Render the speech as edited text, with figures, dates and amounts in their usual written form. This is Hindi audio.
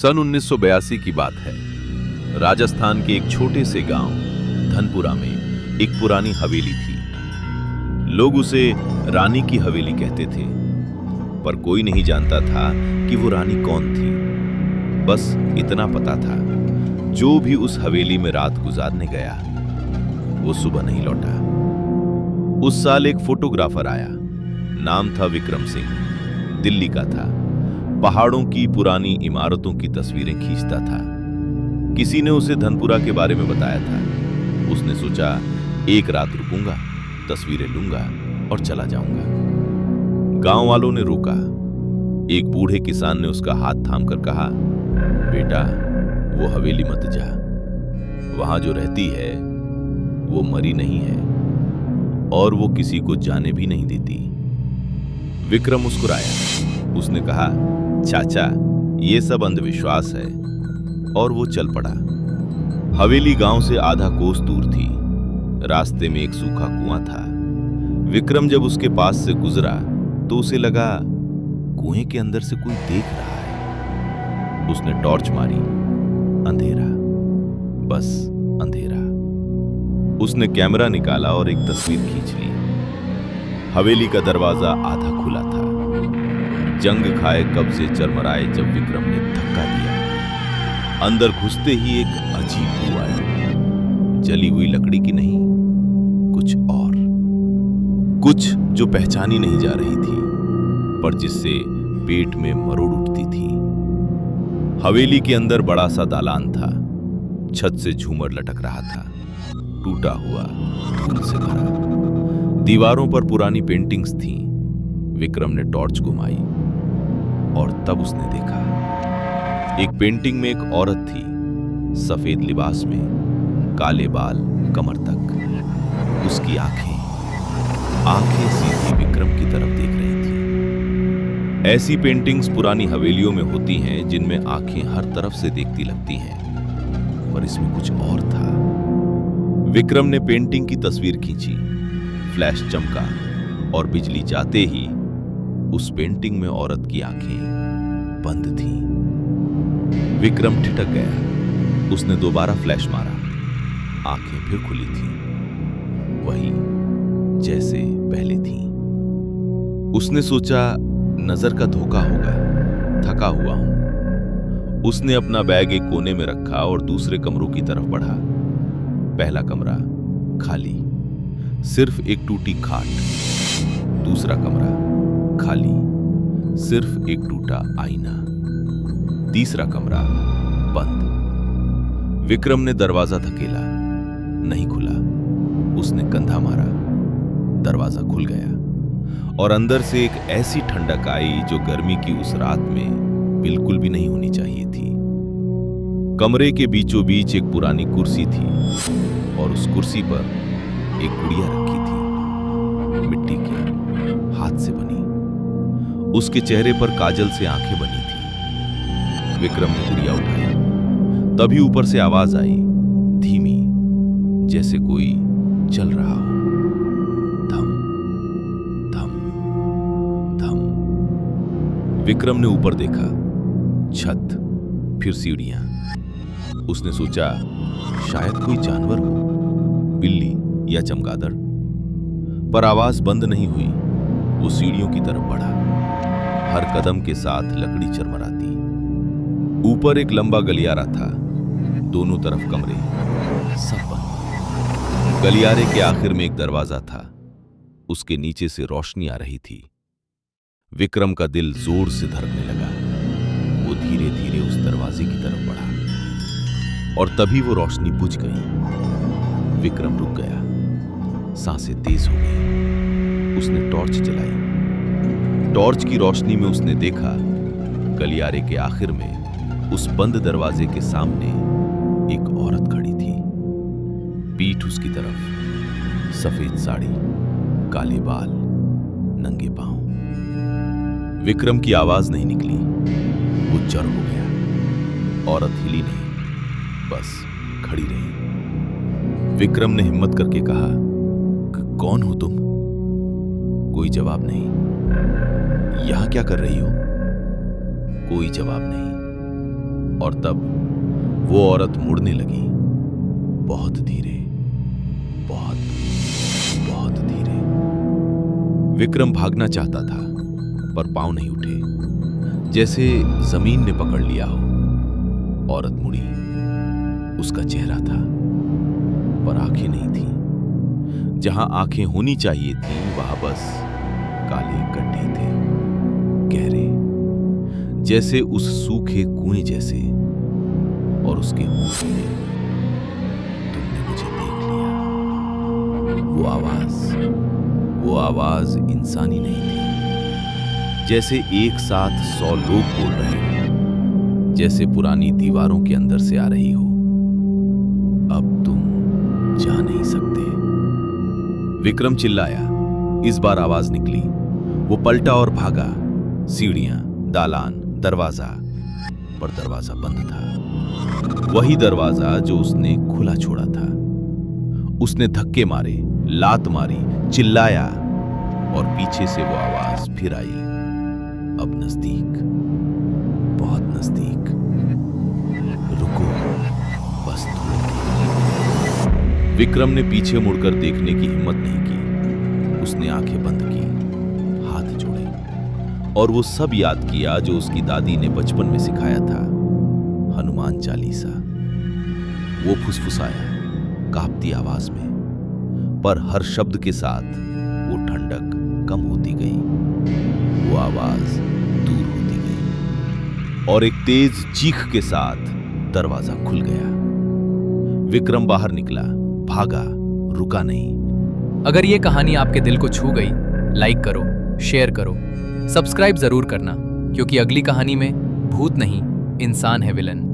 सन 1982 की बात है। राजस्थान के एक छोटे से गांव धनपुरा में एक पुरानी हवेली थी। लोग उसे रानी की हवेली कहते थे, पर कोई नहीं जानता था कि वो रानी कौन थी। बस इतना पता था, जो भी उस हवेली में रात गुजारने गया वो सुबह नहीं लौटा। उस साल एक फोटोग्राफर आया। नाम था विक्रम सिंह। दिल्ली का था। पहाड़ों की पुरानी इमारतों की तस्वीरें खींचता था। किसी ने उसे धनपुरा के बारे में बताया था। उसने सोचा, एक रात रुकूंगा, तस्वीरें लूंगा और चला जाऊंगा। गांव वालों ने रोका। एक बूढ़े किसान ने उसका हाथ थामकर कहा, बेटा, वो हवेली मत जा। वहां जो रहती है वो मरी नहीं है और वो किसी को जाने भी नहीं देती। विक्रम मुस्कुराया। उसने कहा, चाचा, ये सब अंधविश्वास है, और वो चल पड़ा। हवेली गांव से आधा कोस दूर थी। रास्ते में एक सूखा कुआं था। विक्रम जब उसके पास से गुजरा तो उसे लगा कुएं के अंदर से कोई देख रहा है। उसने टॉर्च मारी। अंधेरा, बस अंधेरा। उसने कैमरा निकाला और एक तस्वीर खींच ली। हवेली का दरवाजा आधा खुला था। जंग खाए कब्जे चरमराए जब विक्रम ने धक्का दिया, अंदर घुसते ही एक अजीब बू आई। जली हुई लकड़ी की नहीं, कुछ और, कुछ जो पहचानी नहीं जा रही थी, पर जिससे पेट में मरोड़ उठती थी। हवेली के अंदर बड़ा सा दालान था। छत से झूमर लटक रहा था, टूटा हुआ, धूल से भरा। दीवारों पर पुरानी पेंटिंग्स थीं। विक्रम ने टॉर्च घुमाई और तब उसने देखा, एक पेंटिंग में एक औरत थी, सफेद लिबास में, काले बाल कमर तक। उसकी आंखें सीधी विक्रम की तरफ देख रही थी। ऐसी पेंटिंग्स पुरानी हवेलियों में होती हैं जिनमें आंखें हर तरफ से देखती लगती हैं, पर इसमें कुछ और था। विक्रम ने पेंटिंग की तस्वीर खींची। फ्लैश चमका और बिजली जाते ही उस पेंटिंग में औरत की आंखें बंद थीं। विक्रम ठिठक गया। उसने दोबारा फ्लैश मारा। आंखें फिर खुली थीं, वही जैसे पहले थीं। उसने सोचा, नजर का धोखा होगा, थका हुआ हूं। उसने अपना बैग एक कोने में रखा और दूसरे कमरों की तरफ बढ़ा। पहला कमरा खाली, सिर्फ एक टूटी खाट। दूसरा कमरा खाली, सिर्फ एक टूटा आईना। तीसरा कमरा बंद। विक्रम ने दरवाजा धकेला, नहीं खुला। उसने कंधा मारा, दरवाजा खुल गया और अंदर से एक ऐसी ठंडक आई जो गर्मी की उस रात में बिल्कुल भी नहीं होनी चाहिए थी। कमरे के बीचों बीच एक पुरानी कुर्सी थी और उस कुर्सी पर एक गुड़िया रखी थी, मिट्टी की, हाथ से बनी। उसके चेहरे पर काजल से आंखें बनी थी। विक्रम ने गुड़िया उठाई। तभी ऊपर से आवाज आई, धीमी, जैसे कोई चल रहा हो। धम धम धम। विक्रम ने ऊपर देखा। छत, फिर सीढ़ियां। उसने सोचा, शायद कोई जानवर हो, बिल्ली या चमगादड़। पर आवाज बंद नहीं हुई। वो सीढ़ियों की तरफ बढ़ा। हर कदम के साथ लकड़ी चरमराती। ऊपर एक लंबा गलियारा था। दोनों तरफ कमरे, सब बंद। गलियारे के आखिर में एक दरवाजा था। उसके नीचे से रोशनी आ रही थी। विक्रम का दिल जोर से धड़कने लगा। वो धीरे धीरे उस दरवाजे की तरफ बढ़ा और तभी वो रोशनी बुझ गई। विक्रम रुक गया। सांसें तेज हो गई। उसने टॉर्च जलाई। टॉर्च की रोशनी में उसने देखा, गलियारे के आखिर में उस बंद दरवाजे के सामने एक औरत खड़ी थी। पीठ उसकी तरफ, सफेद साड़ी, काले बाल, नंगे पांव। विक्रम की आवाज नहीं निकली। वो चर हो गया। औरत हिली नहीं, बस खड़ी रही। विक्रम ने हिम्मत करके कहा, कौन हो तुम? कोई जवाब नहीं। यहां क्या कर रही हो? कोई जवाब नहीं। और तब वो औरत मुड़ने लगी, बहुत धीरे, बहुत बहुत धीरे। विक्रम भागना चाहता था पर पांव नहीं उठे, जैसे जमीन ने पकड़ लिया हो। औरत मुड़ी, उसका चेहरा था पर आंखें नहीं थी। जहां आंखें होनी चाहिए थी वहां बस काले गड्ढे थे, गहरे, जैसे उस सूखे कुएं जैसे। और उसके होंठ में, तुमने मुझे देख लिया। वो आवाज इंसानी नहीं थी, जैसे एक साथ 100 लोग बोल रहे हो, जैसे पुरानी दीवारों के अंदर से आ रही हो। अब तुम जा नहीं सकते। विक्रम चिल्लाया। इस बार आवाज निकली। वो पलटा और भागा। सीढ़ियां, दालान, दरवाजा, पर दरवाजा बंद था। वही दरवाजा जो उसने खुला छोड़ा था। उसने धक्के मारे, लात मारी, चिल्लाया और पीछे से वो आवाज फिर आई। अब नजदीक, बहुत नजदीक। रुको, बस थोड़ी। विक्रम ने पीछे मुड़कर देखने की हिम्मत नहीं की। उसने आंखें बंद की, हाथ जोड़े और वो सब याद किया जो उसकी दादी ने बचपन में सिखाया था। हनुमान चालीसा। वो फुसफुसाया कांपती आवाज में, पर हर शब्द के साथ वो ठंडक कम होती गई। वो आवाज दूर होती गई और एक तेज चीख के साथ दरवाजा खुल गया। विक्रम बाहर निकला, भागा, रुका नहीं। अगर ये कहानी आपके दिल को छू गई, लाइक करो, शेयर करो, सब्सक्राइब जरूर करना, क्योंकि अगली कहानी में भूत नहीं, इंसान है विलन।